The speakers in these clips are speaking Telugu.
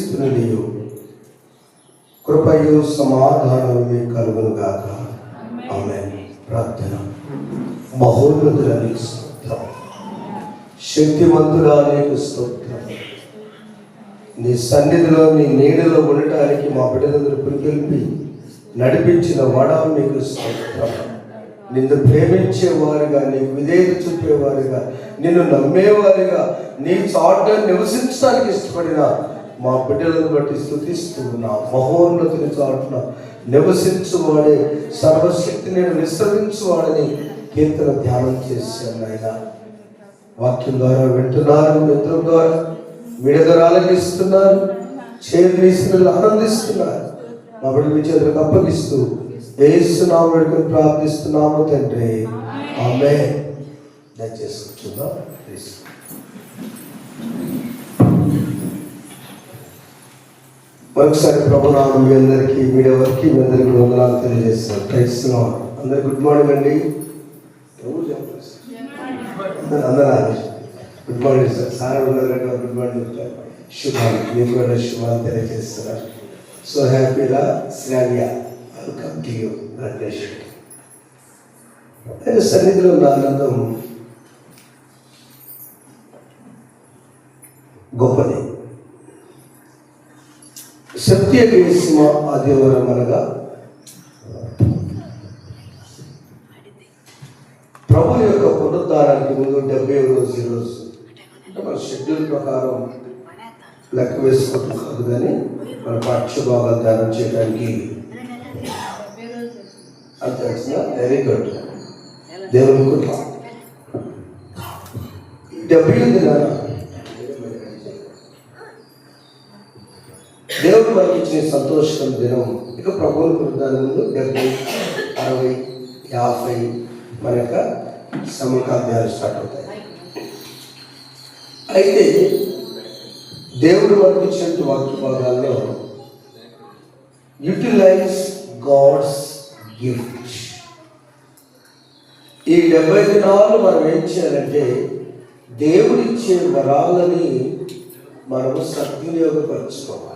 యేసుక్రీస్తుని కృపయు సమాధానము మీకు కలుగును గాక. ఆమేన్. ప్రార్థన. మహోన్నతుడా నీకు స్తోత్రం, శక్తిమంతుడా నీకు స్తోత్రం. నీ సన్నిధిలో నీ నీడలో ఉండటానికి మా బిడ్డలందరూ పురికెల్పి నడిపించిన వాడా మీకు స్తోత్రం. నిన్ను ప్రేమించేవారుగా, నీకు విధేయత చూపేవారుగా, నిన్ను నమ్మేవారుగా, నీ చాట నివసించడానికి ఇష్టపడిన మా బిడ్డలను బట్టి స్తుతిస్తున్నా. మహోన్నతుని చాటున నివసించువాడే సర్వశక్తి నేను విశ్రమించువాడని కీర్తన ధ్యానం చేశాను. ఆయన వాక్యం ద్వారా వింటున్నారు, మిత్రం ద్వారా వీడియో ద్వారా ఆలకిస్తున్నారు, చేతులు ఆనందిస్తున్నారు. మా బిడ్డ మీ చేతులకు అప్పగిస్తూ యేసు నామములో ప్రార్థిస్తున్నాము తండ్రి. ఆమేన్. దయచేసి కూర్చుందాం. మరొకసారి ప్రభునామం మీ అందరికీ, మీడియా వారికి మీ అందరికీ వందనాలు తెలియజేస్తాను. Praise the Lord. అందరికి గుడ్ మార్నింగ్ అండి. అందరూ గుడ్ మార్నింగ్ సార్. సార్ అందరికీ గుడ్ మార్నింగ్ చెప్తారు. శుభాలు మీకు కూడా శుభాలు తెలియజేస్తున్నారు. సో హ్యాపీగా శ్రావ్య వెల్కమ్ టు యూ. ఆయన సన్నిధిలో ఉన్న ఆనందం గొప్పది. సత్యకేశమ ఆదివారం అనగా ప్రభుని యొక్క పునరుద్ధారానికి ముందు 70వ రోజు ఈరోజు. అంటే మన షెడ్యూల్ ప్రకారం లెక్క వేసుకోవడం కాదు, కానీ మన పాఠ్యభాగాలు ధ్యానం చేయడానికి అంతే. Very good. దేవుని కృప. 70వ దినాన దేవుడు మనకి ఇచ్చిన సంతోషం దినం. ఇక ప్రభువుని పునరుద్ధానం ముందు 70, 60, 50 మన యొక్క సమకాధ్యాయాలు స్టార్ట్ అవుతాయి. అయితే దేవుడు మనకి ఇచ్చిన వాక్య భాగాల్లో యూటిలైజ్ గాడ్స్ గిఫ్ట్. ఈ 70 దినాలు మనం ఏం చేయాలంటే దేవుడు ఇచ్చే వరాలని మనము సద్వినియోగపరచుకోవాలి.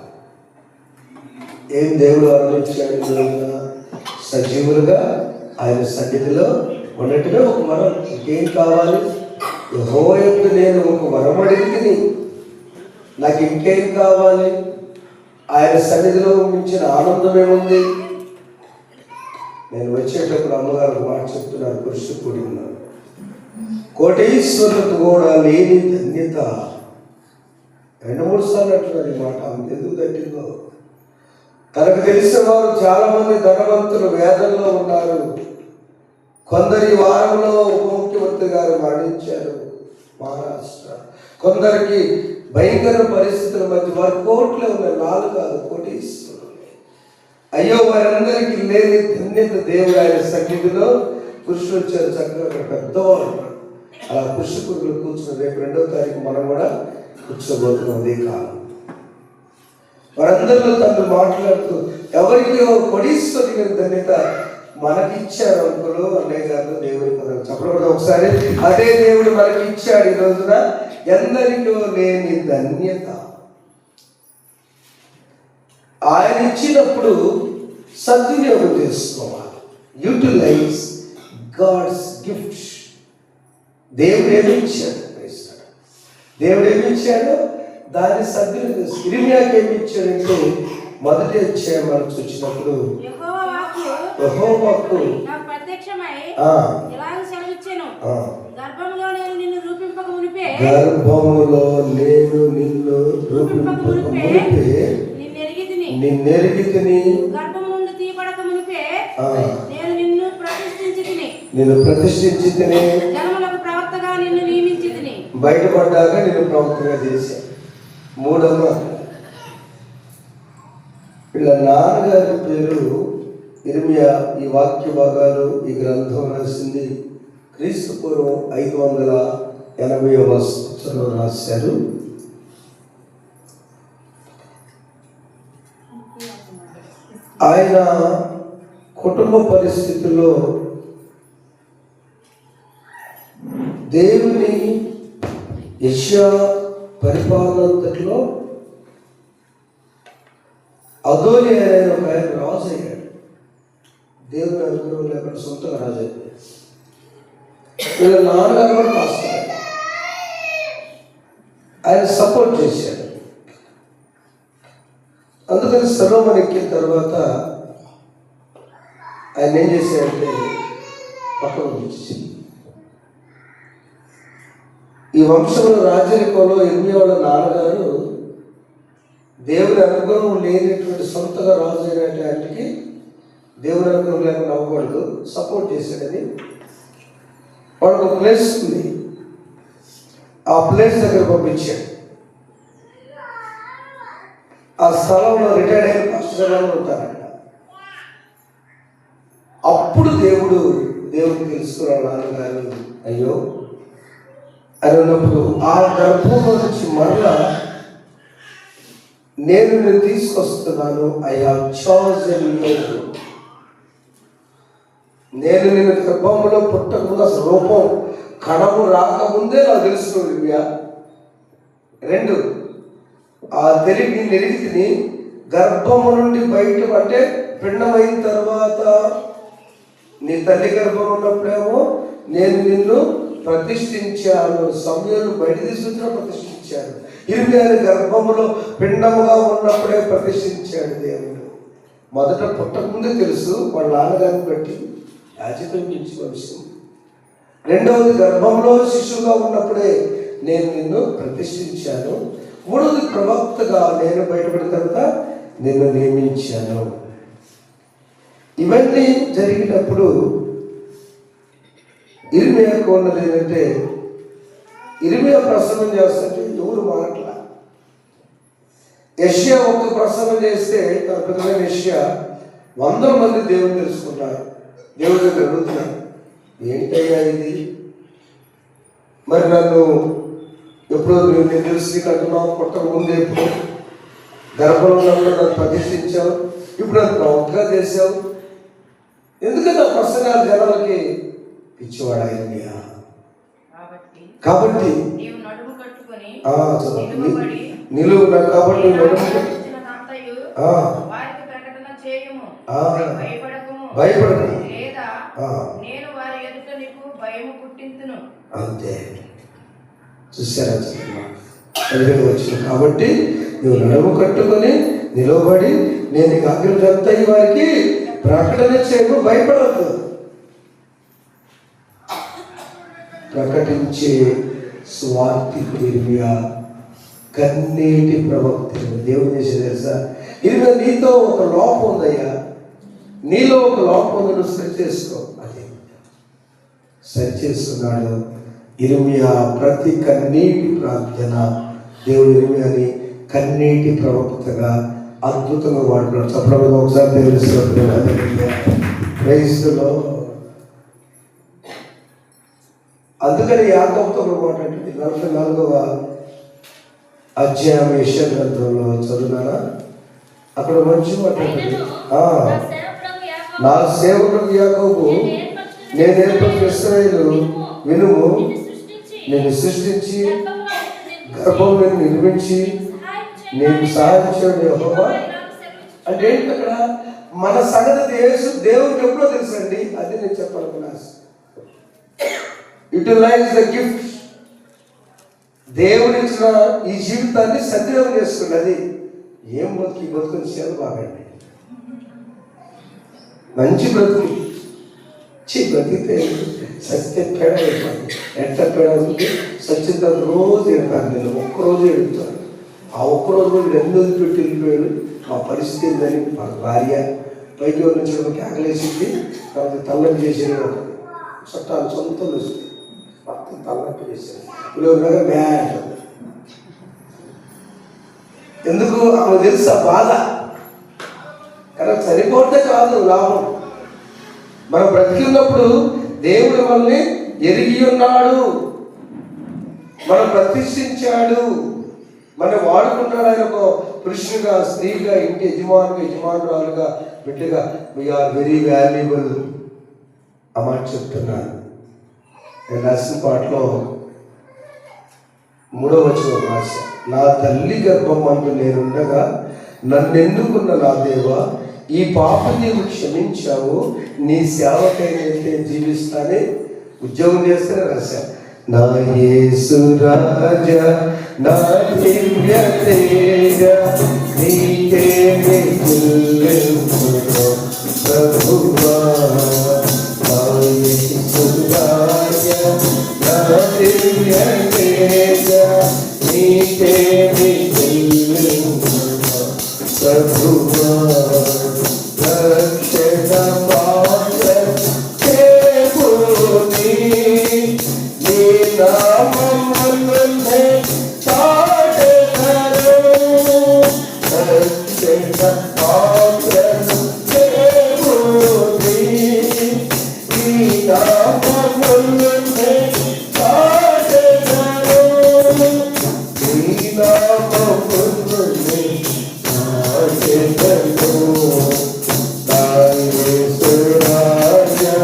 ఏం దేవుడు ఆలోచించాడు? సజీవులుగా ఆయన సన్నిధిలో ఉన్నట్టుగా ఒక వరం. ఇంకేం కావాలి? యెహోవాకు నేను ఒక వరం అడిగితే నాకు ఇంకేం కావాలి? ఆయన సన్నిధిలో మించిన ఆనందం ఏముంది? నేను వచ్చేటప్పుడు అమ్మగారు మాట చెప్తున్నారు, పురుషుడు కూడి ఉన్నారు. కోటీశ్వరులకు కూడా లేని ధన్యత. 2-3 సార్లు అంటున్నారు ఈ మాట. ఎందుకు తట్టిందో తనకు తెలిసిన వారు చాలా మంది ధనవంతులు వేదనలో ఉన్నారు. కొందరి వారంలో ఉప ముఖ్యమంత్రి గారు మరణించారు మహారాష్ట్ర. కొందరికి భయంకర పరిస్థితుల మధ్య వారి కోట్లు ఉన్నాయి, 4 కాదు కోటీశ్వరులు. అయ్యో వారందరికీ లేని ధన్యత దేవుడు ఆయన సన్నిధిలో పురుషులు వచ్చారు. చక్కగా పెద్దవాళ్ళు అలా పురుషులు కూర్చుని రేపు 2వ తారీఖు మనం కూడా కూర్చోబోతున్నాం. అదే కాలం వారందరిలో తను మాట్లాడుతూ ఎవరికి కోటీశ్వరుని ధన్యత మనకి ఇచ్చారు అనుకులు అన్నయ్య గారు. దేవుడి పదం చెప్పకూడదు ఒకసారి. అదే దేవుడు మనకి ఇచ్చాడు ఈ రోజున. ఎందరికో లేని ధన్యత ఆయన ఇచ్చినప్పుడు సద్వినియోగం చేసుకోవాలి. Utilize God's gift. దేవుడు ఏమి ఇచ్చాడు? దేవుడు ఏమి ఇచ్చాడో దాన్ని సద్వినియోగం. ఇర్మియాకి ఏమి ఇచ్చాడంటే మొదటి అధ్యాయం మనం చూసినప్పుడు యెహోవాకు గర్భములో నేను నిన్ను రూపింపక మునిపే నిన్నెరిగితిని నిన్ను ప్రతిష్ఠించి తిని బయటపడ్డాక నేను ప్రవక్తగా చేశాను. 3వ వీళ్ళ నాన్నగారి పేరు ఇర్మియా. ఈ వాక్య భాగాలు ఈ గ్రంథం రాసింది క్రీస్తు పూర్వం 580వ సంవత్సరంలో రాశారు. ఆయన కుటుంబ పరిస్థితుల్లో దేవుని యెషయా పరిపాలనంతట్లో అదోని అనే ఒక ఆయన రాజు అయ్యాడు. దేవుని అనుగ్రహం లేకుండా సొంతంగా రాజు అయ్యాడు. వీళ్ళ నాన్నగారు కూడా పాస్టర్. ఆయన సపోర్ట్ చేశాడు. అందుకని సొలొమోను ఎక్కిన తర్వాత ఆయన ఏం చేశాడంటే పక్కన ఉంచేసి, ఈ వంశంలో రాజరికంలో ఇర్మియా వాళ్ళ నాన్నగారు దేవుని అనుగ్రహం లేనటువంటి సొంతగా రాజు అయినటువంటి దేవుని అనుగ్రహం లేకుండా అవ్వకూడదు, సపోర్ట్ చేశాడని వాళ్ళకు ఒక ప్లేస్ ఉంది. ఆ ప్లేస్ దగ్గర పంపించాడు. ఆ స్థలంలో రిటైర్డ్ అయిన పాస్టర్ గారు ఉంటారంట. అప్పుడు దేవుడికి తెలుసుకున్న నాన్నగారు అయ్యో అని ఉన్నప్పుడు ఆ గర్భంలో నుంచి మరలా నేను తీసుకొస్తున్నాను. I have chosen you. నేను నిన్ను గర్భంలో పుట్టకుండా రూపం కణము రాకముందే నాకు తెలుసు. 2 ఆ తెలివి నిరిగితిని గర్భము నుండి బయట, అంటే పిండమైన తర్వాత నీ తల్లి గర్భం ఉన్నప్పుడేమో నేను నిన్ను ప్రతిష్ఠించాను. సమయంలో బయట తీసుకొచ్చిన ప్రతిష్ఠించాను. ఇర్మియాని గర్భములో పిండముగా ఉన్నప్పుడే ప్రతిష్ఠించాడు దేవుడు. మొదట పుట్టకముందే తెలుసు వాళ్ళ నాన్నగారిని బట్టి యాజకుని పిలిచి. రెండవది గర్భంలో శిశువుగా ఉన్నప్పుడే నేను నిన్ను ప్రతిష్ఠించాను. మూడవది ప్రవక్తగా నేను బయటపడిన తర్వాత నిన్ను నియమించాను. ఇవన్నీ జరిగినప్పుడు ఇర్మియాకు ఉన్నది ఏంటంటే, ఇర్మియా ప్రసంగం చేస్తుంటే ఎవరు మారట్లా. యెషయా ఒక ప్రసంగం చేస్తే తన పిల్లలైన యెషయా 100 మంది దేవుని తెలుసుకున్నారు. దేవుడి దగ్గర అడుగుతున్నారు, ఏంటయ్యా ఇది? మరి నన్ను ఎప్పుడో నేను తెలిసి అంటున్నావు, పుట్టక ముందు ఎప్పుడు గర్భంలో ఉన్నప్పుడు నన్ను ప్రతిష్ఠించావు, ఇప్పుడు నన్ను ప్రవక్తగా చేశావు, ఎందుకంటే ఆ ప్రసంగాలు జనాలకి పిచ్చివాడు ఇర్మియా. కాబట్టి నిలువు కాబట్టి భయపడకు అంతే. చూసారా వచ్చిన కాబట్టి నువ్వు నడుము కట్టుకొని నిలవబడి నేను ఆజ్ఞలంతా వారికి ప్రకటన చేయము, భయపడద్దు. ప్రకటించే స్వార్థికుడు ఇర్మియా, కన్నీటి ప్రవక్త. దేవుడు చేసే తెలుసా, ఇర్మియా నీతో ఒక లోపం ఉందయ్యా, నీలో ఒక లోపం ఉంది, నువ్వు సరి చేసుకో. అదే సరి చేస్తున్నాడు ఇర్మియా. ప్రతి కన్నీటి ప్రార్థన దేవుడు ఇర్మియాని కన్నీటి ప్రవక్తగా అద్భుతంగా వాడుతున్నాడు. చెప్పడం ఒకసారి దేవుడు క్రైస్తులో. అందుకని యాకోబుతో మాట్లాడింది 44వ అధ్యాయం యెషయా గ్రంథంలో చదువునారా, అక్కడ మంచి మాట్లాడింది. నా సేవకుడు యాకోబు నేను ఏర్పరిచిన ఇశ్రాయేలు వినుము, నేను సృష్టించి గర్భం నిర్మించి నేను సహాయం చేయడం యెహోవా. అంటే ఏంటి అక్కడ మన సంగతి దేవుడికి ఎప్పుడో తెలుసండి. అది నేను చెప్పాలనుకున్నా. Utilise the gift. దేవుడిచ్చిన ఈ జీవితాన్ని సద్వినియోగం చేసుకున్నది. ఏం బతుకుని సేవ బాగండి, మంచి బ్రతుకు బతికితే సత్య పేడ అయిపోయింది. ఎట్ట పేడ ఉంది సత్యంత రోజు ఎడతాను. నేను ఒక్కరోజు ఎడుతాను. ఆ ఒక్కరోజు కూడా 2 రోజులు పెట్టి వెళ్ళిపోయాడు. మా పరిస్థితి ఏందని మా భార్య పైకి నుంచి కేకలేసింది. తర్వాత తల్లటి చేసేది ఒక చుట్టాలు సొంతం వస్తుంది, మొత్తం తల్లట్టు చేసేది. ఇలా బ్యాడ్. ఎందుకు ఆమె తెలుసు ఆ బాధ. కానీ సరిపోతే కాదు లాభం. మనం బ్రతికి ఉన్నప్పుడు దేవుడు మనల్ని ఎరిగి ఉన్నాడు, మనం ప్రతిష్ఠించాడు, మనం వాడుకుంటాడు. ఆయన ఒక పురుషునిగా, స్త్రీగా, ఇంటి యజమానురాలుగా, బిడ్డగా వీఆర్ వెరీ వాల్యుబుల్. ఆ మాట చెప్తున్నాను. నేను రాసిన పాటలో 3వ వచనం రాశా, నా తల్లి గర్భమందు నేనుండగా నన్నెన్నుకున్న నా దేవా, ఈ పాప నీవు క్షమించావు, నీ సేవకైతే జీవిస్తానే ఉద్యోగం చేస్తేనే రాశా. నా యేసు రాజా, నా దివ్య తేజ, నీకే చెల్లించును ప్రభువా. నా యేసు రాజా, నా దివ్య తేజ, నీకే చెల్లించును ప్రభువా. రక్షణ పాత్ర దేవుని, నీ నామమునే చాటెదను. రక్షణ పాత్ర దేవుని, నీ నామమునే చాటెదను. నీ నామమునే చాటెదను. నా యేసు రాజా,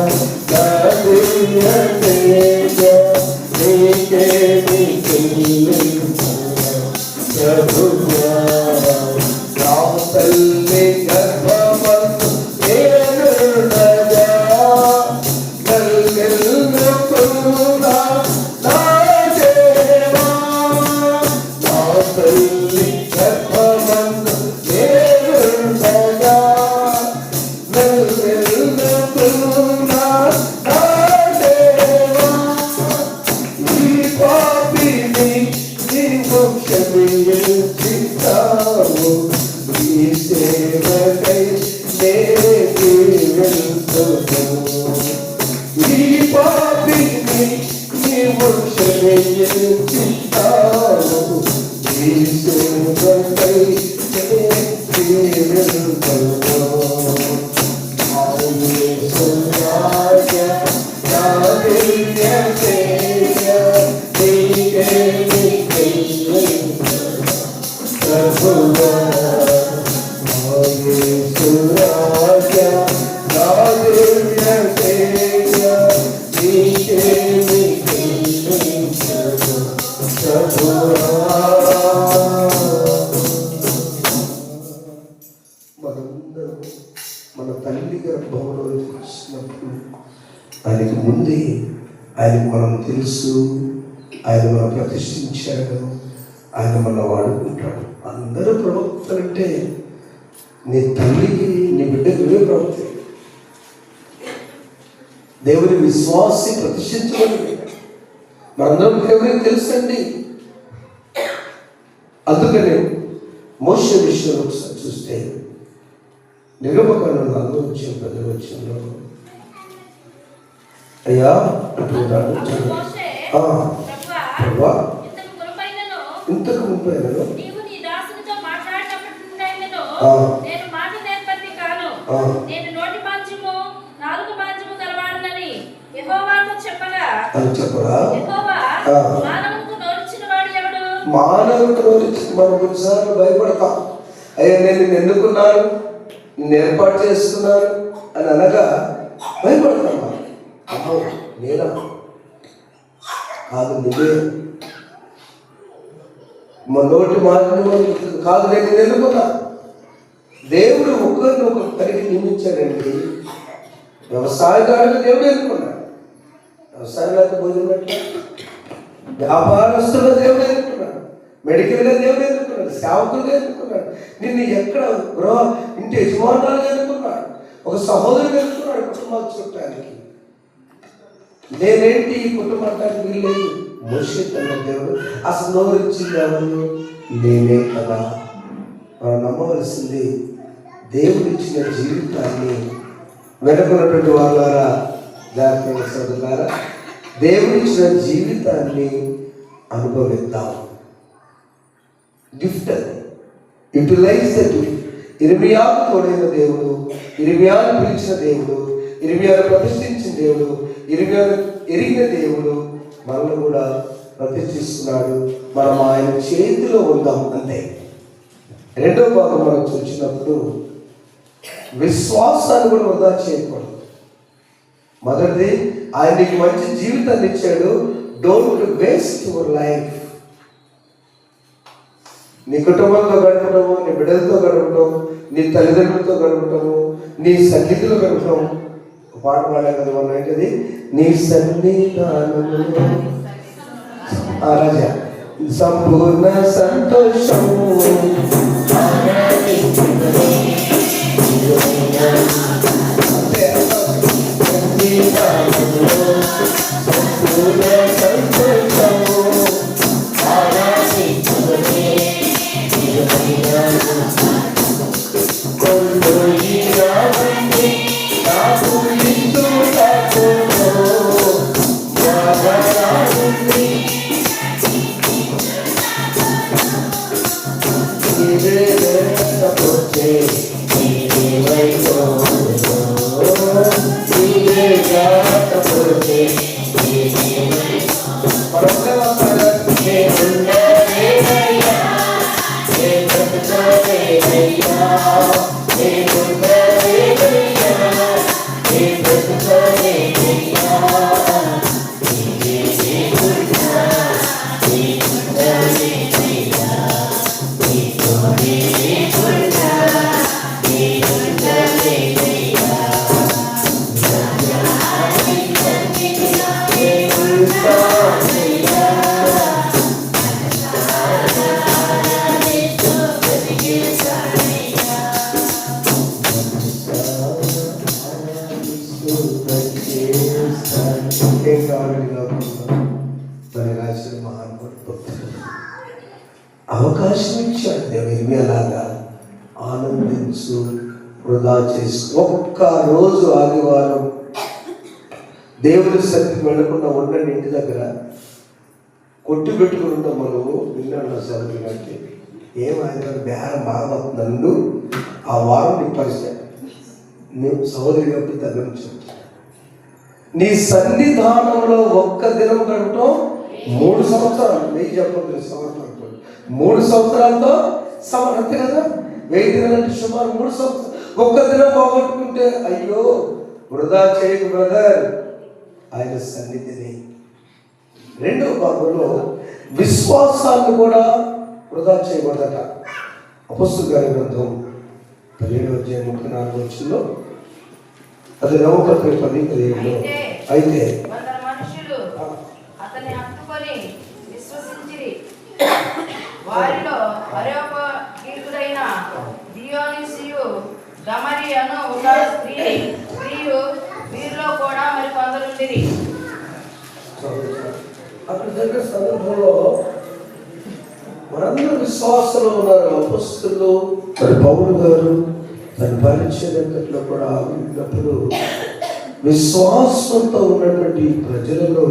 నా దివ్య తేజ, నీకే ప్రభువా. నా తల్లి గర్భమందు నేనుండగా కలిగినప్పుడా నా దేవా. నా తల్లి గర్భమందు నేనుండగా కలిగినప్పుడా నా దేవా. ఈ పాపిని నీవు క్షమించావు, ఈ సేవకై నే జీవించును. ఈ పాపిని నీవు క్షమించావు, ఈ సేవకై నే జీవించును. నా యేసు రాజా, నా దివ్య తేజ, నీకే ప్రభువా. నా యేసు రాజా, నా దివ్య తేజ, నీకే ప్రభువా. మనందరం మన తల్లి గర్భంలో వచ్చినప్పుడు ఆయనకి ముందే ఆయనకు మనం తెలుసు, ఆయన మనం ప్రతిష్ఠించాడు, ఆయన మన వాడుకుంటాడు. అందరూ ప్రవక్తలంటే నీ తల్లికి నీ బిడ్డకు నువ్వే ప్రవక్త. దేవుని విశ్వాసి ప్రతిష్ఠించబడి మనందరం దేవునికి తెలుసండి. అందుకనే మోషే విషయంలో ఒకసారి చూస్తే నిర్గమకాండం 4:10 అయ్యా అంటున్నాడు, ఇంతకు ముప్పై అని చెప్పరా? మానవుడికి నోరిచ్చి మనం కొన్నిసార్లు భయపడతాం. అయ్యా నేను నిన్ను ఎన్నుకున్నాను, నిన్ను ఏర్పాటు చేస్తున్నాను అని అనగా భయపడతాం. అమ్మో నేనా? కాదు, నువ్వే. మా నోటి మాటలు కాదు, నేను నిన్ను ఎన్నుకున్నా. దేవుడు ఒకరిని ఒక పనికి నియమించాడండి. వ్యవసాయదారుడు దేవుడు ఎన్నుకున్నాడు. వ్యవసాయంలో భోజనం పెట్టాడు. వ్యాపారస్తులుగా దేవుడు ఎన్నుకున్నాడు. మెడికల్గా దేవుడు ఎన్నుకున్నాడు. సేవకులుగా ఎన్నుకున్నాడు. నిన్ను ఎక్కడ ఇంటి యజమానులుగా ఎన్నుకున్నాడు. ఒక సహోదరుడు ఎన్నుకున్నాడు. కుటుంబాలు చుట్టానికి నేనేంటి ఈ కుటుంబానికి వీల్లేదు. మోషే తన దేవుడు అసలు నోరిచ్చింది ఎవరు? నేనే కదా. మనం నమ్మవలసింది దేవుడు ఇచ్చిన జీవితాన్ని వెనుకున్నటువంటి వాళ్ళారా, జాగ్రత్త సోదరులారా, దేవుడు ఇచ్చిన జీవితాన్ని అనుభవిద్దాం. గిఫ్ట్ అది, యూటిలైజ్ ద గిఫ్ట్. ఇర్మియాకు తోడైన దేవుడు, ఇర్మియాను పిలిచిన దేవుడు, ఇర్మియాను ప్రతిష్ఠించిన దేవుడు, ఇర్మియాను ఎరిగిన దేవుడు మనల్ని కూడా ప్రతిష్ఠిస్తున్నాడు. మనం ఆయన చేతిలో ఉందాం అంతే. రెండో భాగం మనం చూసినప్పుడు విశ్వాసాన్ని కూడా వృధా చేయకూడదు. మొదటిది, ఆయన నీకు మంచి జీవితాన్ని ఇచ్చాడు. Don't waste your life. నీ కుటుంబంతో గడపడము, నీ బిడ్డలతో గడపడం, నీ తల్లిదండ్రులతో గడపడము, నీ సన్నిధిలో గడపడం. ఒక పాట పాడా కదా మనం, ఏంటది? నీ సన్నిధానములో రాజా సంపూర్ణ సంతోషము అవకాశం ఇచ్చాడు దేవుని. అలాగా ఆనందించు, వృధా చేసు. ఒక్క రోజు ఆదివారం దేవుని సన్నిధికి వెళ్ళకుండా ఉండండి. ఇంటి దగ్గర కొట్టు పెట్టుకుని ఉంటాం మనము. విన్నాడు నా సోదరుడు గారికి, ఏమైనా బేరం బాగా నన్ను ఆ వారం నీ పరిస్థితి నువ్వు సోదరి కాబట్టి దగ్గర నుంచి నీ సన్నిధానంలో ఒక్క దినం గడపటం 3 సంవత్సరాలు. 1000 చెప్పదు, సంవత్సరాలు 3 సంవత్సరాలతో అంతే కదా. 1000 దినాలంటే సుమారు 3 సంవత్సరాలు. ఒక్క దినం పోగొట్టుకుంటే అయ్యో వృధా చేయకు బ్రదర్ ఆయన సన్నిధిని. రెండవ భాగంలో విశ్వాసాన్ని కూడా వృధా చేయకూడదట. అపొస్తలుల కార్య గ్రంథం 17:34 అది నవపత్రిక 10:17. అయితే వారిలో అరెయోపాగీయుడైన దియోనిసియు గమరి అను ఒక స్త్రీయు వీరిలో కూడా మరి కొందరుండిరి. అక్కడ జరిగిన సందర్భంలో మనందరూ విశ్వాసంలో ఉన్నారు. అపొస్తలులు మరి పౌలు గారు తన పరిచర్యలో కూడా ఉన్నప్పుడు విశ్వాసంతో ఉన్నటువంటి ప్రజలలో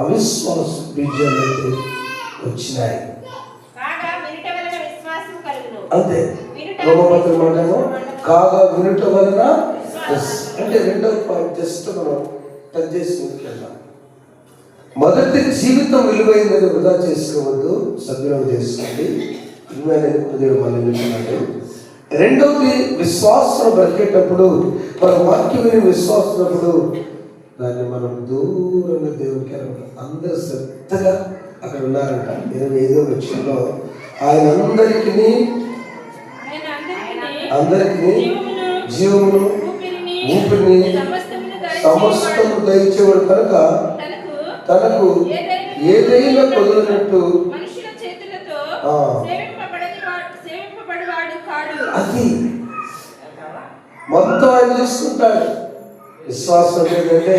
అవిశ్వాస బీజాలు అయితే వచ్చినాయి. అంతే రోమపత్రిక మాటేమో కాగా వినుట వలన. అంటే రెండవ పాయింట్ జస్ట్ మనం టచ్ చేసి ముందుకెళ్దాం. మొదటి జీవితం విలువైందని వృధా చేసుకోవద్దు, సద్వినియోగం చేసుకోండి. దేవుడు మనం నిలుపుతున్నాడు. రెండవది విశ్వాసం బ్రతికేటప్పుడు మనం వాక్యం విని విశ్వాసినప్పుడు దాన్ని మనం దూరంగా దేవునికి అందరూ శ్రద్ధగా అక్కడ ఉన్నారంట. 25వ వచనంలో ఆయన అందరికీ జీవమును ఊపిరిని సమస్తము దయచేవాడు కనుక తనకు ఏదైనా కుదరనట్టు అది మొత్తం ఆయన చూసుకుంటాడు. విశ్వాసం ఏంటంటే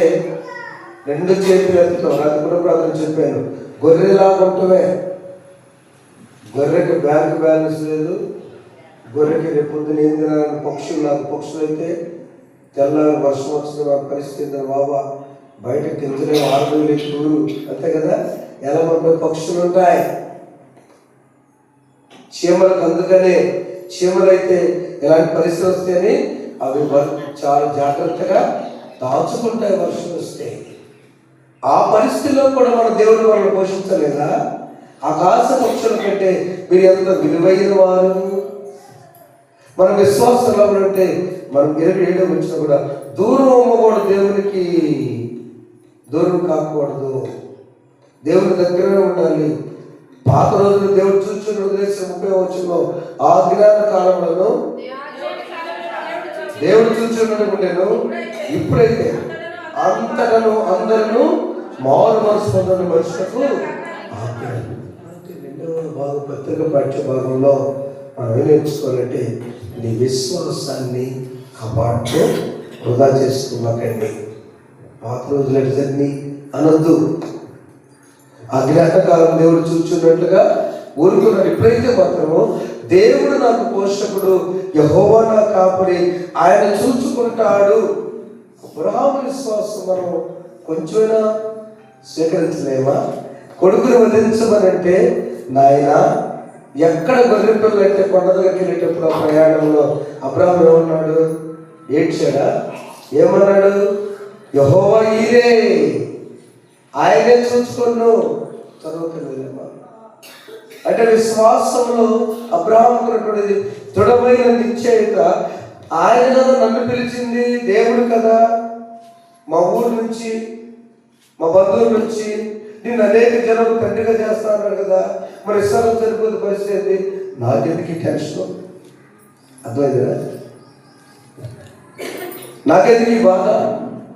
2 చేతులు ఎత్తుతాం. అది కూడా అతను చెప్పాను, గొర్రెలా ఉంటమే. గొర్రెకి బ్యాంక్ బ్యాలెన్స్ లేదు. గొర్రెకి రేపు పొద్దున ఏం తినాలని పక్షులు, నాకు పక్షులు అయితే తెల్లారి వర్షం వచ్చింది మాకు పరిస్థితి బాబా బయట కిందనే 6 టూరు అంతే కదా. ఎలా ఉంటాయి పక్షులు ఉంటాయి. చీమలకు అందుకనే చీమలైతే ఎలాంటి పరిస్థితి వస్తాయని అవి చాలా జాగ్రత్తగా దాచుకుంటాయి వర్షం వస్తే. ఆ పరిస్థితిలో కూడా మన దేవుడు వాళ్ళని పోషించలేదా? ఆకాశ పక్షుల కంటే మీరు ఎంత విలువైన వారు. మన విశ్వాసంలో అంటే మనం 27 వచ్చినా కూడా దూరం అమ్మకూడదు, దేవునికి దూరం కాకూడదు, దేవుని దగ్గరనే ఉండాలి. పాత రోజులు దేవుడు చూచుని వదిలేసిన 30వ వచనంలో ఆ జ్ఞాన కాలంలో దేవుడు చూచుండను ఇప్పుడైతే అంతటను అందరూ మారు మనసు పొందిన మనుషులకు ఆజ్ఞానం. అంటే రెండవ భాగం పత్రిక పాఠ్య భాగంలో మనం ఏం నేర్చుకోవాలంటే నీ విశ్వాసాన్ని కాపాడుతూ వృధా చేసుకోమాకండి. పాత రోజులు ఎట్లని అనొద్దు. ఆ జ్ఞాపకాలం దేవుడు చూచున్నట్లుగా ఊరుకున్నాడు. ఇప్పుడైతే మాత్రము దేవుడు నాకు పోషకుడు, యెహోవా నా కాపరి, ఆయన చూచుకుంటాడు. అబ్రహాము విశ్వాసం మనం కొంచెమైనా స్వీకరించలేమా? కొడుకుని వదిలించమనంటే నాయన ఎక్కడ గొర్రె పిల్లలు అంటే కొండ దగ్గరికి వెళ్ళేటప్పుడు ఆ ప్రయాణంలో అబ్రహాము ఏమన్నాడు? ఏడ్చాడా? ఏమన్నాడు? యెహోవా ఈరే, ఆయనే చూసుకున్నాను చదువుతున్నామా అంటే విశ్వాసంలో అబ్రహాముకున్నటువంటి దృఢమైన నిశ్చయిత. ఆయన కదా నన్ను పిలిచింది, దేవుడు కదా, మా ఊరు నుంచి మా బంధువుల నుంచి నేను అనేక జనం తండ్రిగా చేస్తాను కదా, మరి ఇస్రాయేలు చనిపోతే పరిస్థితి నాకెందుకు టెన్షన్? అర్థమైందా? నాకెందుకు ఈ బాధ?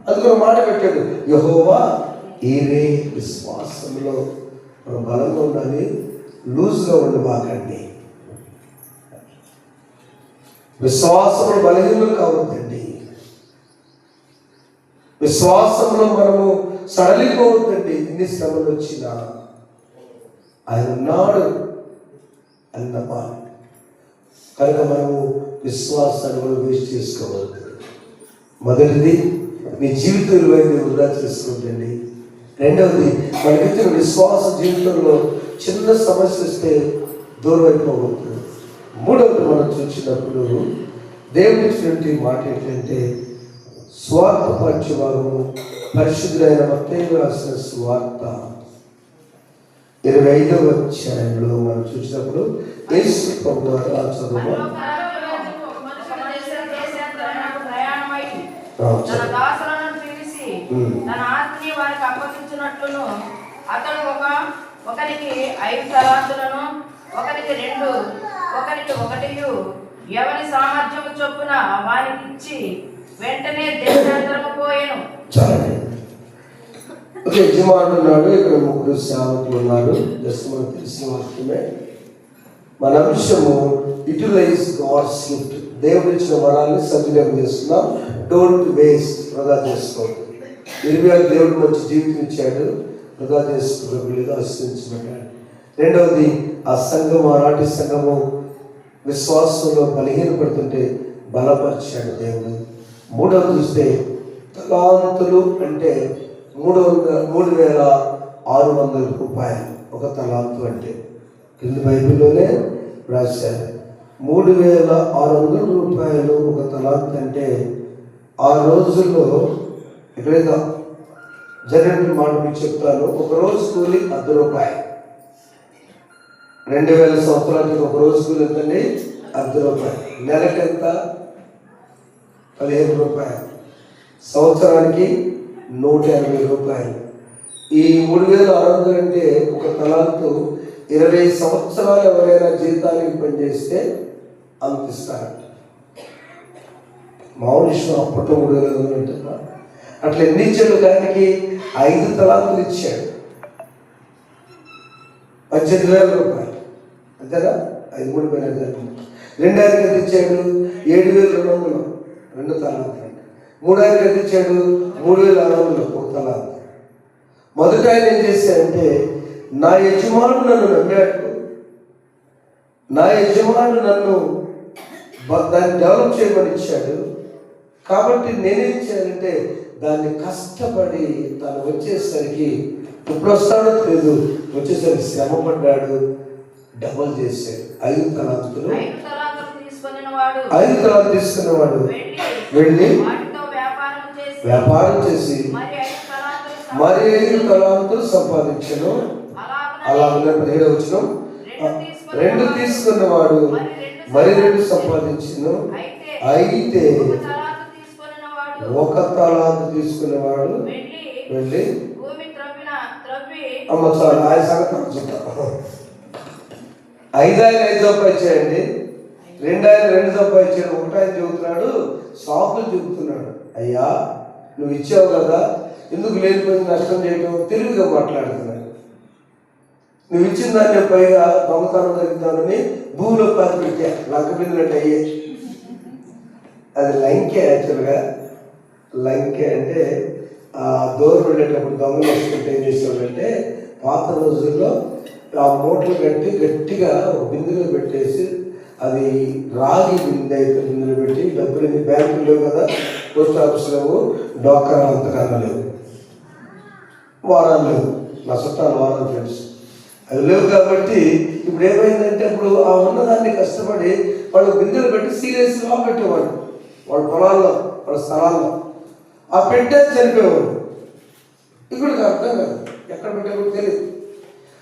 అందుకు మాట పెట్టాడు, యెహోవా ఈరే. విశ్వాసంలో మనం బలంగా ఉండాలి, లూజ్గా ఉండబాకండి. విశ్వాసంలో బలహీనలు కావద్దండి. విశ్వాసంలో మనము సడలిపోవద్దండి. ఎన్ని శ్రమలు వచ్చినా ఆయన ఉన్నాడు అన్నమా. కనుక మనము విశ్వాసాన్ని కూడా వేస్ట్ చేసుకోవద్దు. మొదటిది మీ జీవితం విలువైన వృధా చేసుకుంటండి. రెండవది మనకిచ్చిన విశ్వాస జీవితంలో చిన్న సమస్య వస్తే దూరం అయిపోవద్దు. మూడవది మనం చూసినప్పుడు దేవుడి ఇచ్చినటువంటి మాట ఏంటంటే స్వార్థ పక్షభాగము. పరిశుద్ధుడైన మత్తయి రాసిన స్వార్థ 25వ అధ్యాయంలో మనం చూసినప్పుడు యేసు ప్రభువారు ఆ చదువు తన దాసులను పిలిచి తన ఆస్తిని వారికి అప్పగించినట్లును అతడు ఒకరికి 5 తలాంతులను, ఒకరికి 2, ఒకరికి 1 ఎవరి సామర్థ్యము చొప్పున వారికి ఇచ్చి వెంటనే దేశాంతరము పోయెను. ఒక యజమానుడు ఉన్నాడు, ఇక్కడ 3 సేవకులు ఉన్నారు. జస్ట్ మనకు తెలిసిన వాక్యమే. మన అంశము యూటిలైజ్ గాడ్స్ గిఫ్ట్. దేవుడు ఇచ్చిన వరాన్ని సద్వినియోగం చేస్తున్నాం. డోంట్ వేస్ట్, వృధా చేసుకోండి. ఇర్మియాకు దేవుడు మంచి జీవితం ఇచ్చాడు, వృధా చేసుకోలేదు, ఆశీర్వదించబడ్డాడు. రెండవది ఆ సంఘం, ఆనాటి సంఘము విశ్వాసంలో బలహీనపడుతుంటే బలపరిచాడు దేవుడు. మూడవది చూస్తే తలాంతులు అంటే 3,600 రూపాయలు ఒక తలాంతు అంటే. కింద బైబిల్లోనే రాశారు 3,600 రూపాయలు ఒక తలాంతు అంటే. ఆ రోజుల్లో ఎక్కడైనా జరిగిన మాట మీకు చెప్తాను. ఒక రోజు కూలి 10 రూపాయలు. 2000 సంవత్సరాలకి ఒక రోజు కూలి ఎంతండి? 10 రూపాయలు. నెలకెంత? 15 రూపాయలు. సంవత్సరానికి 180 రూపాయలు. ఈ 3,600 అంటే ఒక తలాంతు 20 సంవత్సరాలు ఎవరైనా జీతానికి పనిచేస్తే అంత ఇస్తారంట. మౌనిషం అప్పట్లో 3,500 ఉంటుందా? అట్లా ఎన్ని ఇచ్చాడు? దానికి 5 తలాంతులు ఇచ్చాడు, 18,000 రూపాయలు. అంతేనా? 5 3 2 ఆయనకి ఎంత ఇచ్చాడు? 7,200 2 తలాంతులు. 3 ఆయనకి ఎంత ఇచ్చాడు? 3,600 ఒక తలాంతు. మొదట ఆయన ఏం చేశాడంటే, నా యజమానుడు నన్ను నమ్మాడు, నా యజమానుడు నన్ను దాన్ని డెవలప్ చేయమని ఇచ్చాడు, కాబట్టి నేనేం చేయాలంటే దాన్ని కష్టపడి తను వచ్చేసరికి ఇప్పుడు వస్తాడో లేదు, వచ్చేసరికి శ్రమ పడ్డాడు, డబల్ చేశాడు. 5 తలాంతులు. 5 తలాంతులు తీసుకున్నవాడు వెళ్ళి వ్యాపారం చేసి మరి 5 తలాంతులు సంపాదించను. అలా 17వ వచనం, 2 తీసుకున్నవాడు మరి 2 సంపాదించను. అయితే 1 తలాంతు తీసుకునేవాడు వెళ్ళి అమ్మ చాలు ఆయన సంగతి చెప్తా. 5 ఆయన 5 సంపాదించాడండి, 2 ఆయన 2 సంపాదించాడు. ఒకటి ఆయన చెబుతున్నాడు, సాకులు చెబుతున్నాడు. అయ్యా నువ్వు ఇచ్చావు కదా, ఎందుకు లేనిపోయింది నష్టం చేయడం, తెలివిగా మాట్లాడుతున్నాడు. నువ్వు ఇచ్చిన దాన్ని పైగా దొంగతనం జరుగుతానని భూమిలో పాతి పెట్టా, లంక బిందులంటే అయ్యే. అది లంకే. యాక్చువల్గా లంకే అంటే ఆ దూరం వెళ్ళేటప్పుడు దొంగలు వస్తుంటే ఏం చేసేవాడంటే, పాత రోజుల్లో ఆ మూటలు కట్టి గట్టిగా బిందులో పెట్టేసి, అది రాగి బిందె అయితే బిందులో పెట్టి, డబ్బులు బ్యాంకులు లేవు కదా, పోస్ట్ ఆఫీస్ లేవు, డోక్రా అంతకన్నా లేవు, వారాలు లేవు, నా చుట్టాలు వారాలు ఫ్రెండ్స్ అవి లేవు. కాబట్టి ఇప్పుడు ఏమైందంటే, ఇప్పుడు ఆ ఉన్నదాన్ని కష్టపడి వాళ్ళు బిందెలు పెట్టి సీరియస్గా పెట్టేవాడు, వాళ్ళ పొలాల్లో వాళ్ళ స్థలాల్లో. ఆ పెట్టే చనిపోయేవాడు. ఇక్కడికి అర్థం కాదు, ఎక్కడ పెట్టేవాడు తెలియదు.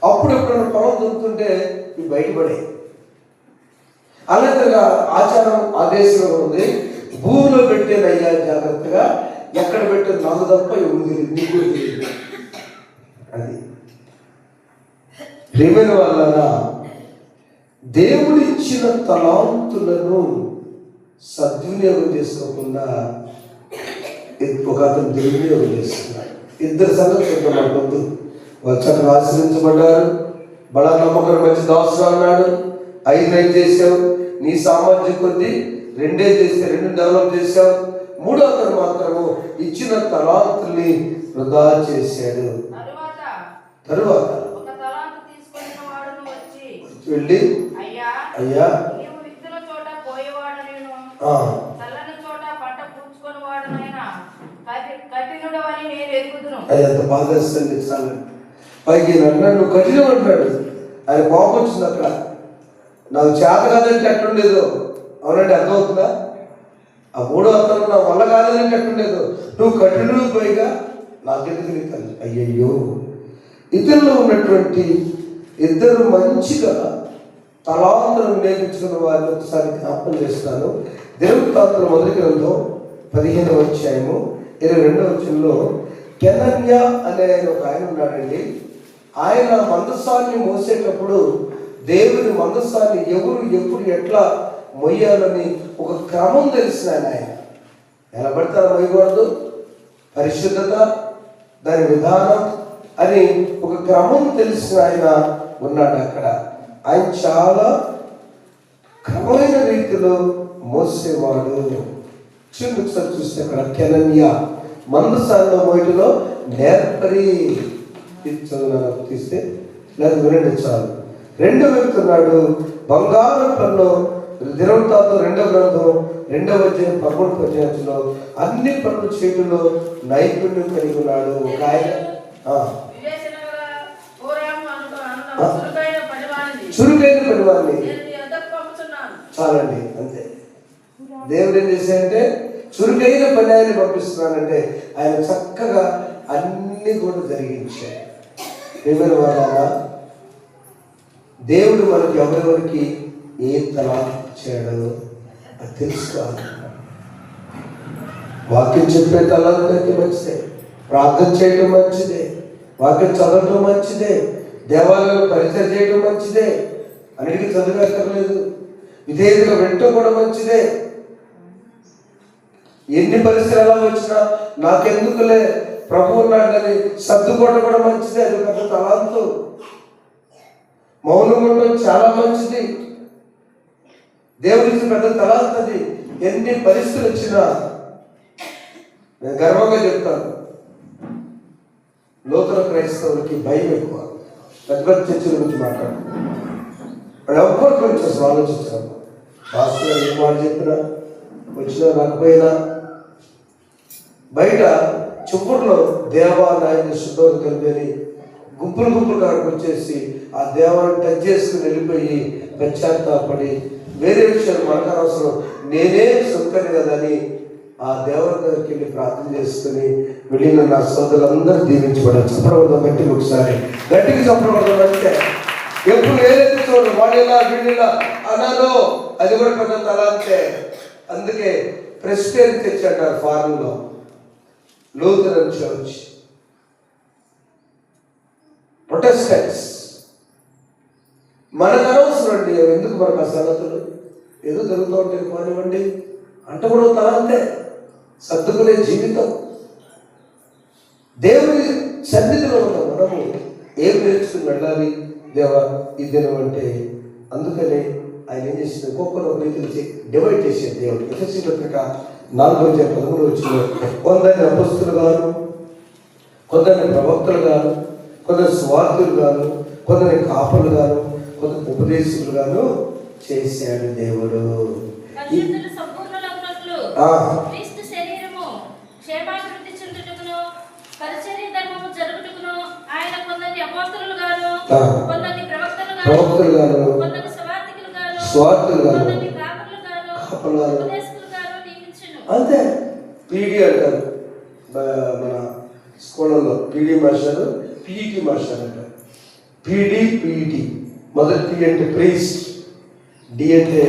అప్పుడు ఎప్పుడైనా పొలం దొరుకుతుంటే ఇవి బయటపడే. అలాగే ఆచారం ఆదేశంలో ఉంది, భూమిలో పెట్టేదయ్యా జాగ్రత్తగా, ఎక్కడ పెట్టేది నాకు తప్ప ఎవరు తెలియదు, నీకు కూడా తెలియదు. అది ప్రేమైన వాళ్ళారా, దేవుడిచ్చిన తలాంతులను సద్వినియోగం చేసుకోకుండా ఒక అతను దుర్వినియోగం చేస్తున్నాడు. 2 సంగతులు చూద్దాం మనకొద్దు. వచ్చాక ఆశ్రయించబడ్డారు, బడా నమ్మకం మంచి దాసుడు అన్నాడు. 5 చేసావు, నీ సామర్థ్యం కొద్ది 2 చేస్తే 2 డెవలప్ చేశావు. 3వ అతను మాత్రము ఇచ్చిన తలాంతుల్ని వృధా చేశాడు. తరువాత వెళ్ళి అయ్యా అయ్యంత బాధ వేస్తుంది చాలా. పైకి నన్ను కఠినం అంటాడు. ఆయన కోపం వచ్చింది అక్కడ. నాకు చేత కాదంటే అట్టుండేదో. అవునండి, అర్థమవుతుందా? ఆ 3వ అతను నా వల్ల కాలేదంటే అట్టుండేదో. నువ్వు కఠినుడు, పైగా నాకెందుకు నీ తల్లి. అయ్యయ్యో, ఇతరులో ఉన్నటువంటి 2 మంచిగా తలాంతులను నేర్పించుకున్న వారిని ఒకసారి జ్ఞాపకం చేస్తాను. దినవృత్తాంతముల మొదటి గ్రంథం 15వ అధ్యాయము 22వ వచనంలో కెనన్య అనే ఒక ఆయన ఉన్నాడండి. ఆయన మందసాన్ని మోసేటప్పుడు దేవుని మందసాన్ని ఎవరు ఎప్పుడు ఎట్లా మొయ్యాలని ఒక క్రమం తెలిసిన ఆయన. ఎలా పడతారు మొయ్యకూడదు, పరిశుద్ధత, దాని విధానం అని ఒక క్రమం తెలిసిన ఆయన ఉన్నాడు అక్కడ. ఆయన చాలా క్రమమైన రీతిలో మోసేవాడు. ఒకసారి చూస్తే అక్కడ కెనన్య మందసాల్లో మోయటంలో నేర్పరి తీస్తే లేదా వినండి చాలు. 2వ వ్యక్తి ఉన్నాడు, బంగారు పన్ను. దినవృత్తాంతం 2వ గ్రంథం 2వ అధ్యాయం 13వ వచనంలో అన్ని పనులు చేయడంలో నైపుణ్యం కలిగి ఉన్నాడు ఒక ఆయన. చురుకైన పనివాడిని. చాలండి, అంతే. దేవుడు ఏం చేశాడంటే చురుకైన పని ఆయన పంపిస్తున్నానంటే ఆయన చక్కగా అన్ని కూడా జరిగించాడు. ప్రేమైన వాళ్ళ, దేవుడు మనకి ఎవరెవరికి ఏ తలా చేయడో అది తెలుసుకోవాలి. వాక్యం చెప్పే తలాంతకి మంచిదే, ప్రార్థన చేయడం మంచిదే, వాక్యం చదవడం మంచిదే, దేవాలయంలో పరిచయం చేయడం మంచిదే, అన్నిటికీ చదివేక్కర్లేదు, విధేయతగా వినటం కూడా మంచిదే. ఎన్ని పరిస్థితులు ఎలా వచ్చినా నాకెందుకులే ప్రభు ఉన్నాడని సర్దుకోవడం కూడా మంచిదే. అది పెద్ద తలాంతు. మౌనం ఉండడం చాలా మంచిది, దేవుడికి పెద్ద తలాంతు అది. ఎన్ని పరిస్థితులు వచ్చినా నేను గర్వంగా చెప్తాను, నూతన క్రైస్తవులకి భయం ఎక్కువ. పెద్ద పెద్ద చర్చల గురించి మాట్లాడు, వాడు ఎవ్వరి గురించి అసలు ఆలోచించాను. పాస్టర్ గారు ఏం మాట చెప్పినా, వచ్చినా రాకపోయినా బయట చుప్పట్లో దేవాలయాన్ని శుద్ధం కలిపి గుంపులు గుంపులు కాడికి వచ్చేసి ఆ దేవాలయం టచ్ చేసుకుని వెళ్ళిపోయి పశ్చాత్తాపడి వేరే విషయాలు మనకు అవసరం, నేనే సొంతని కదని ఆ దేవాలయం దగ్గరికి వెళ్ళి ప్రార్థన చేసుకుని వెళ్ళిన నా సోదరులందరూ దీవించబడారు. చప్పడవడం గట్టిగా ఒకసారి గట్టిగా చప్పడవడం అంటే ఎప్పుడు ఏదైతే చూడు వాడిలా వీడిలా అనాలో అది కూడా పెద్ద తల అంతే. అందుకే ప్రెస్టేజ్ తెచ్చాడు ఫారెన్లో లూథరన్ చర్చ్, ప్రొటెస్టెంట్స్ మనకు అనవసరం అండి, ఎందుకు మనకు ఆ సంగతులు, ఏదో జరుగుతూ ఉంటే కానివ్వండి అంట కూడా తలంతే సర్దుకునే జీవితం. దేవుని సన్నిధిలో ఉన్న మనము ఏం నేర్చుకుని వెళ్ళాలి దేవా ఈ దినం అంటే. అందుకనే ఆయన ఏం చేసింది, ఒక్కొక్కరు ఒక రీతిలో డివైడ్ చేసేది దేవుడు. ఎఫెసీ పత్రిక 4:13 కొందరిని అపొస్తలులు గాను, కొందరిని ప్రవక్తలు గాను, కొందరు స్వార్థులు గాను, కొందరిని కాపులు గాను, కొందరు ఉపదేశకులు గాను చేశాడు దేవుడు. ప్రవక్తలు గాను, స్వార్థులు గాను, కాపులు గాను, అంతే. పీడి అంటారు మన స్కూళ్ళలో, పీడి మాస్టర్, పీఈటీ మాస్టర్ అంటారు. పీఈటీ. మొదటి పి అంటే ప్రీస్ట్, డి అంటే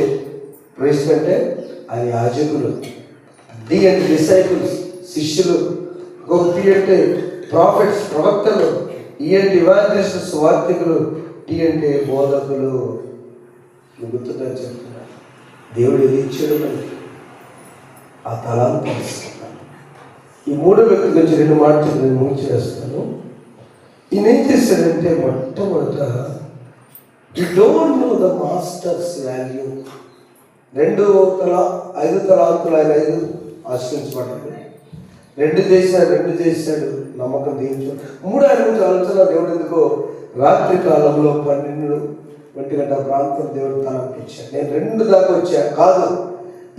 ప్రీస్ట్ అంటే ఆయన యాజకులు, డి అంటే డిసైపుల్స్ శిష్యులు, ఇంకొక పి అంటే ప్రాఫిట్స్ ప్రవక్తలు, ఈ అంటే ఇవాంజలిస్ట్ స్వార్థికులు, టి అంటే బోధకులు. గుర్తుగా చెప్తున్నా దేవుడు ఏది ఇచ్చాడు మనకి ఆ తలాంత. ఈ మూడో వ్యక్తి గురించి 2 మాటలు నేను మూవ్ చేస్తాను. ఈయన ఏం చేశాడంటే మొట్టమొదట you don't know the masters value. 5 తలాంతులు ఆయన 5 ఆశ్రయించబడ్డాడు. 2 చేశాడు నమ్మకం దీంట్లో. 3 ఆయన గురించి ఆలోచన. దేవుడు ఎందుకో రాత్రి కాలంలో 12 ప్రాంతం దేవుడు తనకు ఇచ్చాడు. నేను 2 దాకా వచ్చా కాదు,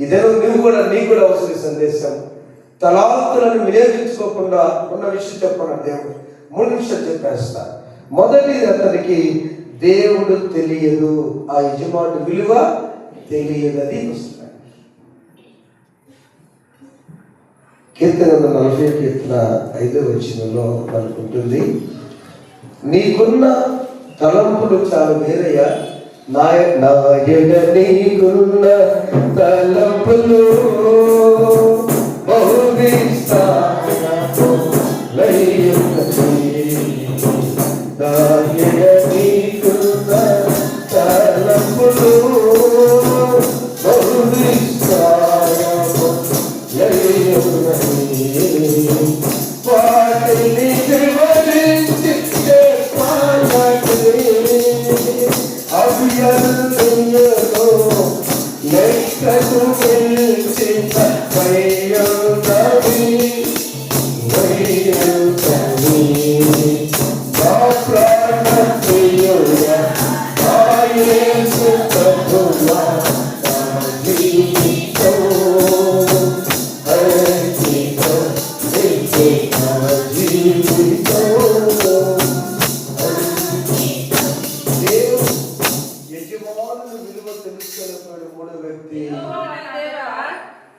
ఇదేదో నీకు కూడా అవసరం సందేశం. తలాంతులను వినియోగించుకోకుండా ఉన్న విషయం చెప్పాను దేవుడు. 3 నిమిషాలు చెప్పేస్తా. మొదటిది, అతనికి దేవుడు తెలియదు, ఆ యజమాని విలువ తెలియదు. అది పుస్తకం కీర్తన 40 కీర్తన 5వ వచనంలో మనకు ఉంటుంది, నీకున్న తలంపులు చాలా వేరయ్యా, నా నీకున్న తలంపులు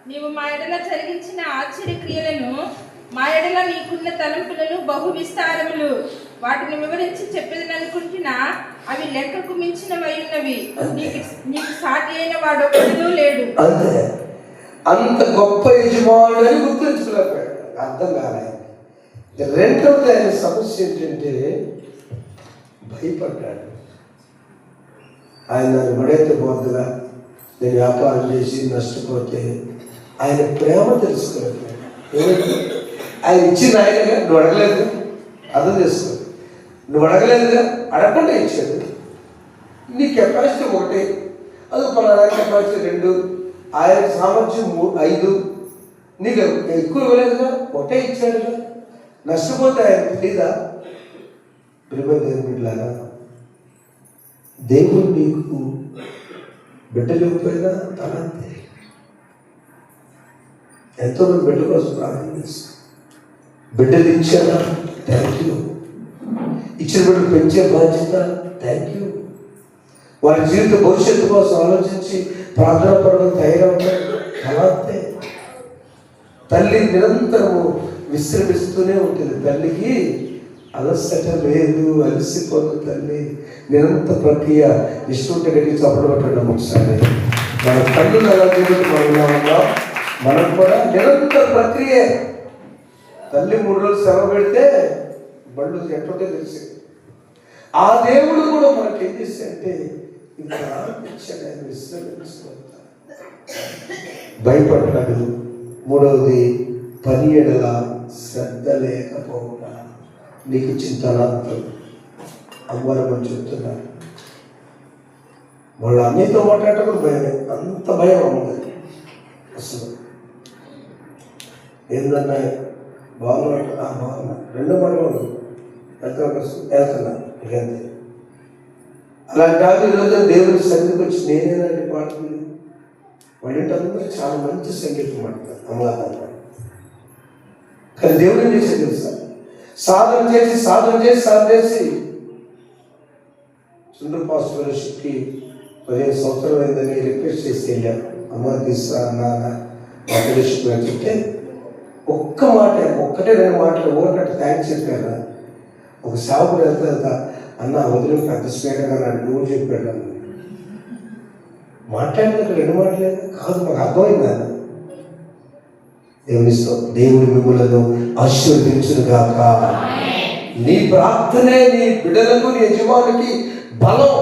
నీవు మా ఎడల జరిగించిన ఆశ్చర్య క్రియలను, మా ఎడల నీకున్న తలంపులను బహు విస్తారములు, వాటిని వివరించి చెప్పేదనుకుంటున్నా అవి లెక్కకు మించినవై ఉన్నవి. నీకు సాటి అయిన వాడొక్కడు లేడు. అంత గొప్ప యజమానుడు అని గుర్తించలేకపోయాడు, అర్థం కాలేదు. రెండవది ఆయన సమస్య ఏంటంటే భయపడ్డాడు. ఆయన నన్ను పడైతే పోద్దుగా, నేను వ్యాపారం చేసి నష్టపోతే ఆయన ప్రేమ తెలుసుకోలేదు. ఆయన ఇచ్చిన ఆయనగా నువ్వు అడగలేదుగా, అర్థం చేసుకో, నువ్వు అడగలేదుగా, అడగకుండా ఇచ్చాడు. నీ కెపాసిటీ 1, అది పలానా కెపాసిటీ 2, ఆయన సామర్థ్యం 5, నీకు ఎక్కువ ఇవ్వలేదుగా, 1 ఇచ్చాడుగా. నష్టపోతే ఆయన తెలీదా? బిడ్డలాగా దేవుడు నీకు బిడ్డలు ఇవ్వకపోయినా తనంతే. ఎంతోమంది బిడ్డ కోసం ప్రార్థన చేస్తాం. బిడ్డలు ఇచ్చారా? Thank you. ఇచ్చిన బిడ్డలు పెంచే బాధ్యత, థ్యాంక్ యూ. వారి జీవిత భవిష్యత్తు కోసం ఆలోచించి ప్రార్థన పడడం తయారవుతారు, తనంతే. తల్లి నిరంతరము విశ్రమిస్తూనే ఉంటుంది. తల్లికి అలసట లేదు, అలసిపోదు తల్లి. నిరంతర ప్రక్రియ. ఇష్టంటే గట్టి చప్పుడు పట్టడం ఒకసారి. మన తల్లులు అలా చూడండి, మనం మనకు కూడా నిరంతర ప్రక్రియ. తల్లి 3 రోజులు సెలవు పెడితే బళ్ళు ఎట్టుంటే తెలిసి ఆ దేవుడు కూడా మనకి ఏం చేశాడంటే ఇంకా ఇచ్చాడు, ఆయన విశ్రమించుకుంటా భయపడ్డాడు. మూడవది పని ఎడల శ్రద్ధ లేకపోవడం. నీకు ఇచ్చిన తలాంతం అమ్మవారు చెప్తున్నారు. వాళ్ళు అన్నితో మాట్లాడటం భయమే, అంత భయం అమ్మగారు. అసలు ఏందన్నా బాగున్నా బాగున్నా, రెండో మనవాళ్ళు వెళ్తున్నా ఇకంతే. అలాంటి వాళ్ళు ఈరోజు దేవుడి సన్నిధికి వచ్చి నేనేనండి పాడుతుంది. వాళ్ళంటే అందరూ చాలా మంచి సంగీతం పాడతారు అమ్మగారు. కానీ దేవుడు ఏం చేసి తెలుసా, సాధన చేసి సుందర పాస్ ఫెలోషిప్కి 15 సంవత్సరాలు అయిందని రిక్వెస్ట్ చేసి వెళ్ళాను. అమ్మ తీసుకురా నాన్న మా ఫెలోషిప్ అని చెప్తే ఒక్క మాట, ఒక్కటే 2 మాటలు ఓటట్టు థ్యాంక్స్ చెప్పారు. ఒక సేవకుడు వెళ్తా అన్న వదిలి పెద్ద స్పీకర్గా నాడు నువ్వు చెప్పాడు అన్న మాట్లాడిన 2 మాటలే కాదు, మాకు అర్థమైంది అన్న. దేవుని మిమ్ములను ఆశీర్వదించును గాక. నీ ప్రార్థనే నీ బిడ్డలకు నీ యజమానికి బలం.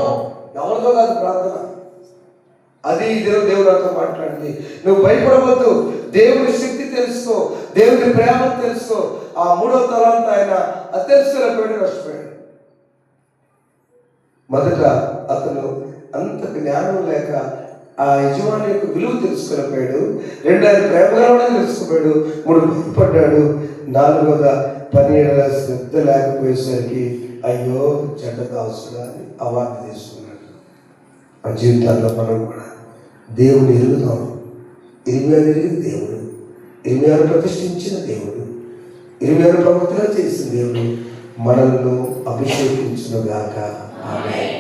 ఎవరితో కాదు ప్రార్థన, అది దేవుడు నాతో మాట్లాడింది. నువ్వు భయపడవద్దు, దేవుని శక్తి తెలుసుకో, దేవుని ప్రేమ తెలుసుకో. ఆ 3వ తలాంతు ఆయన అది తెలుసుకోలేకపోయాడు, నష్టపోయాడు. మొదట అతను అంత జ్ఞానం లేక ఆ యజమాని యొక్క విలువ తెలుసుకోలేకపోయాడు. 2 ఆయన ప్రేమగా తెలుసుకోపోయాడు. 3 భయపడ్డాడు. 4వది పని ఎడల శ్రద్ధ లేకపోయేసరికి అయ్యో చెడ్డ దాసుడా అని అవార్డు తీసుకున్నాడు. మన జీవితాల్లో మనం కూడా దేవుని ఎరుగుతాం. ఇరిమియాను ఎరిగిన దేవుడు, ఇరిమియాను ప్రతిష్ఠించిన దేవుడు, ఇరిమియాను ప్రవక్తగా చేసిన దేవుడు మనల్ని అభిషేకించును గాక. ఆమేన్.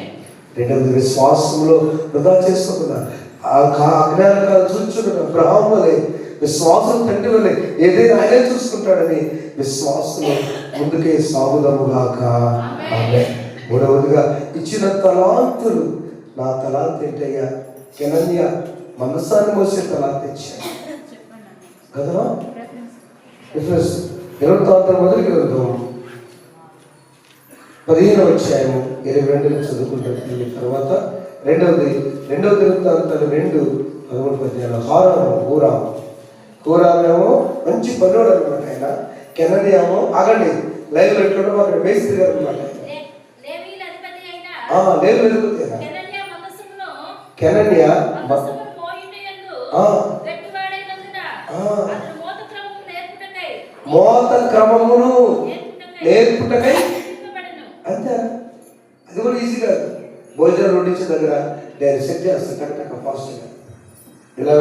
2వది విశ్వాసంలో వృధా చేసుకోకుండా అజ్ఞానకాలు చూచుకున్న అబ్రహాము వలె విశ్వాసం తండ్రి వలె ఏదైనా ఆయనే చూసుకుంటాడని విశ్వాసంలో ముందుకే సాగుదము గాక. ఆమేన్. 3వదిగా ఇచ్చిన తలాంతులు, నా తలాంతు ఏంటయ్యా, కెనన్య మనసాన్ని మోసే తలాంతు ఇచ్చాడు కదా. 20 మొదటికి వెళ్తాం 15వ అధ్యాయము 22 చదువుకుంటారు. తర్వాత 2వ దినవృత్తాంతాలు 2:13 హూరామేమో మంచి పనుడు అనమాట. ఆయన కెనని ఏమో ఆగండి లైవ్ పెట్టుకోవడం అక్కడ మేస్త్రి గారు అనమాట. లేవు వెతుకుతేనా కెనన్య మోత క్రమమును నేర్పుటకై అంతే. అది కూడా ఈజీ కాదు. భోజనం వడ్డించిన దగ్గర నేను సెట్ చేస్తాను కరెక్ట్గా ఫాస్ట్గా ఇలా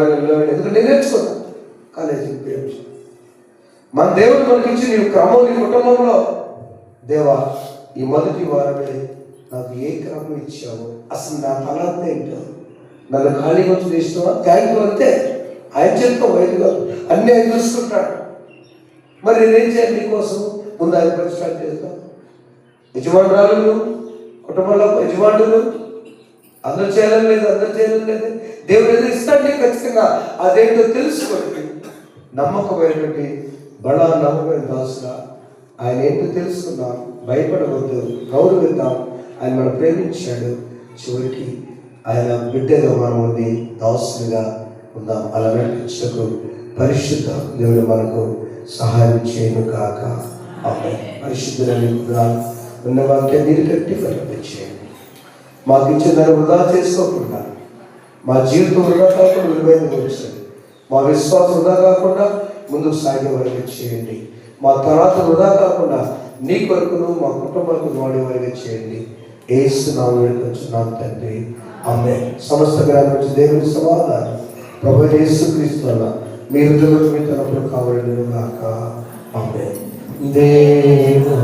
ఎందుకంటే నేర్చుకోను కాలేజీకి పేరు. మన దేవుడు మనకి ఇచ్చి నీ క్రమం నీ కుటుంబంలో దేవా ఈ మొదటి వారమే నాకు ఏ క్రమం ఇచ్చావు, అసలు నా తలాంత ఏంటో, నన్ను ఖాళీగా వచ్చి ఇష్టమా థ్యాంక్ యూ అంతే. ఆయన చెప్తాం వైద్యుగా అన్నీ ఆయన చూసుకుంటాడు. మరి నేనేం చేయాలి నీకోసం? ముందు ఆయన పరిష్కారం చేస్తాం. యజమానురాలు కుటుంబంలో యజమానులు అందరూ చేయడం లేదు, దేవుడు ఏదో ఇస్తాడే ఖచ్చితంగా అదేంటో తెలుసుకోండి. నమ్మకమైనటువంటి బడా నమ్మకమైన దాసుగా ఆయన ఏంటో తెలుసుకుందాం. భయపడవద్దు, గౌరవిద్దాం. ఆయన మనం ప్రేమించాడు. చివరికి ఆయన బిడ్డగా మనం ఉంది, దాసులుగా ఉందాం. అలా నడిపించకు పరిశుద్ధ దేవుడు మనకు సహాయం చేయను కాక. ఆమేన్. పరిశుద్ధులని ఉన్న వాక్యం మీరు కట్టి ఫలించేయండి. మాకు ఇచ్చిన దాన్ని వృధా చేసుకోకుండా, మా జీవితం వృధా కాకుండా విలువైన ఉంచండి. మా విశ్వాసం వృధా కాకుండా ముందుకు సాగే వరకు చేయండి. మా తర్వాత వృధా కాకుండా నీ కొరకును మా కుటుంబాలకు వాడే వరకు చేయండి. యేసు నామములో వచ్చున్నాం తండ్రి. ఆమేన్. సమస్త జ్ఞానం వచ్చి దేవుని సమాధానం ప్రభువైన యేసుక్రీస్తు వలన మీరు తనప్పుడు కావాలని కాక. ఆమేన్. దేవా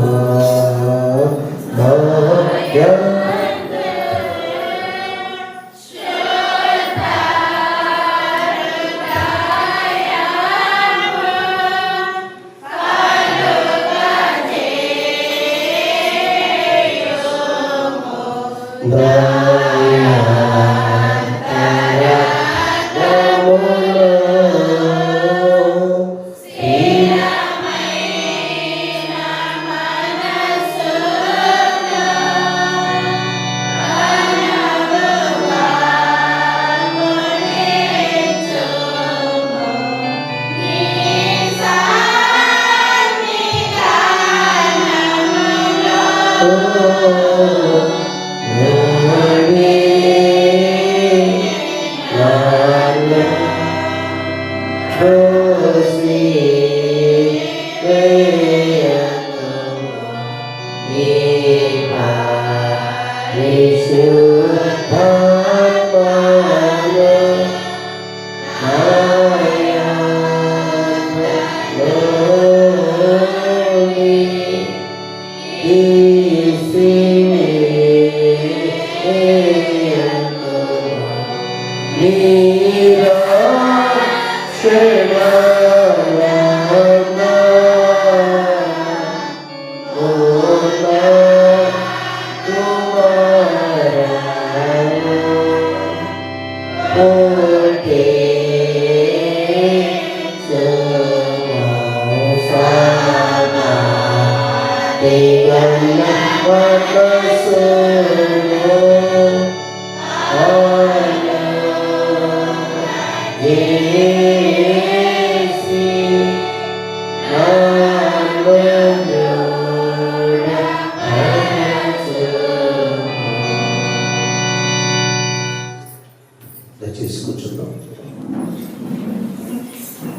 దయచేసి కూర్చున్నాం.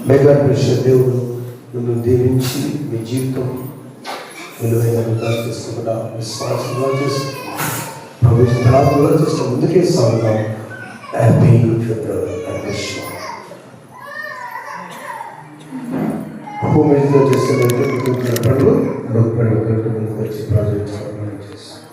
మెగా పరిషత్ దేవుడు నన్ను దీవించి మీ జీవితం విలువైనగా చేసుకున్న విశ్వాసంగా చేసి ప్రవేశంగా చేసిన ముందుకే సాగుతాం. హ్యాపీ ఫిబ్రవరి హోమేజ్లో చేసేదంటే పనులు ముందుకు వచ్చి ప్రాజెక్ట్ చేస్తాం.